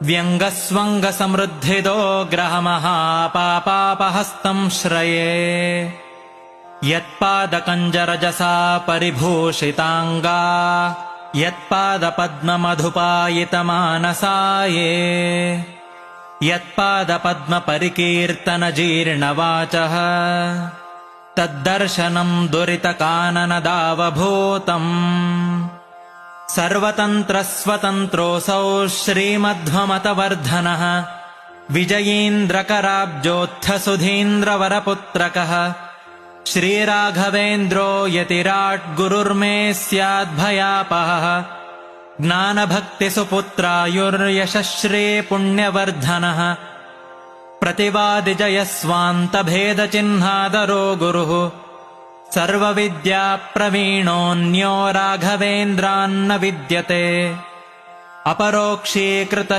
व्यङ्गस्वङ्गसमृद्धिदो ग्रहमहापापापहस्तम् श्रये यत्पादकञ्जरजसा परिभूषिताङ्गा यत्पादपद्ममधुपायितमानसाये यत्पादपद्मपरिकीर्तनजीर्णवाचः तद्दर्शनम् दुरितकाननदावभूतम् सर्वतन्त्रस्वतन्त्रोऽसौ श्रीमध्वमतवर्धनः विजयीन्द्रकराब्जोत्थसुधीन्द्रवरपुत्रकः श्रीराघवेन्द्रो यतिराट् गुरुर्मे स्याद्भयापहः ज्ञानभक्तिसुपुत्रायुर्यशश्री पुण्यवर्धनः प्रतिवादिजयस्वान्तभेदचिह्नादरो गुरुः सर्वविद्याप्रवीणोऽन्यो राघवेन्द्रान्न विद्यते अपरोक्षीकृत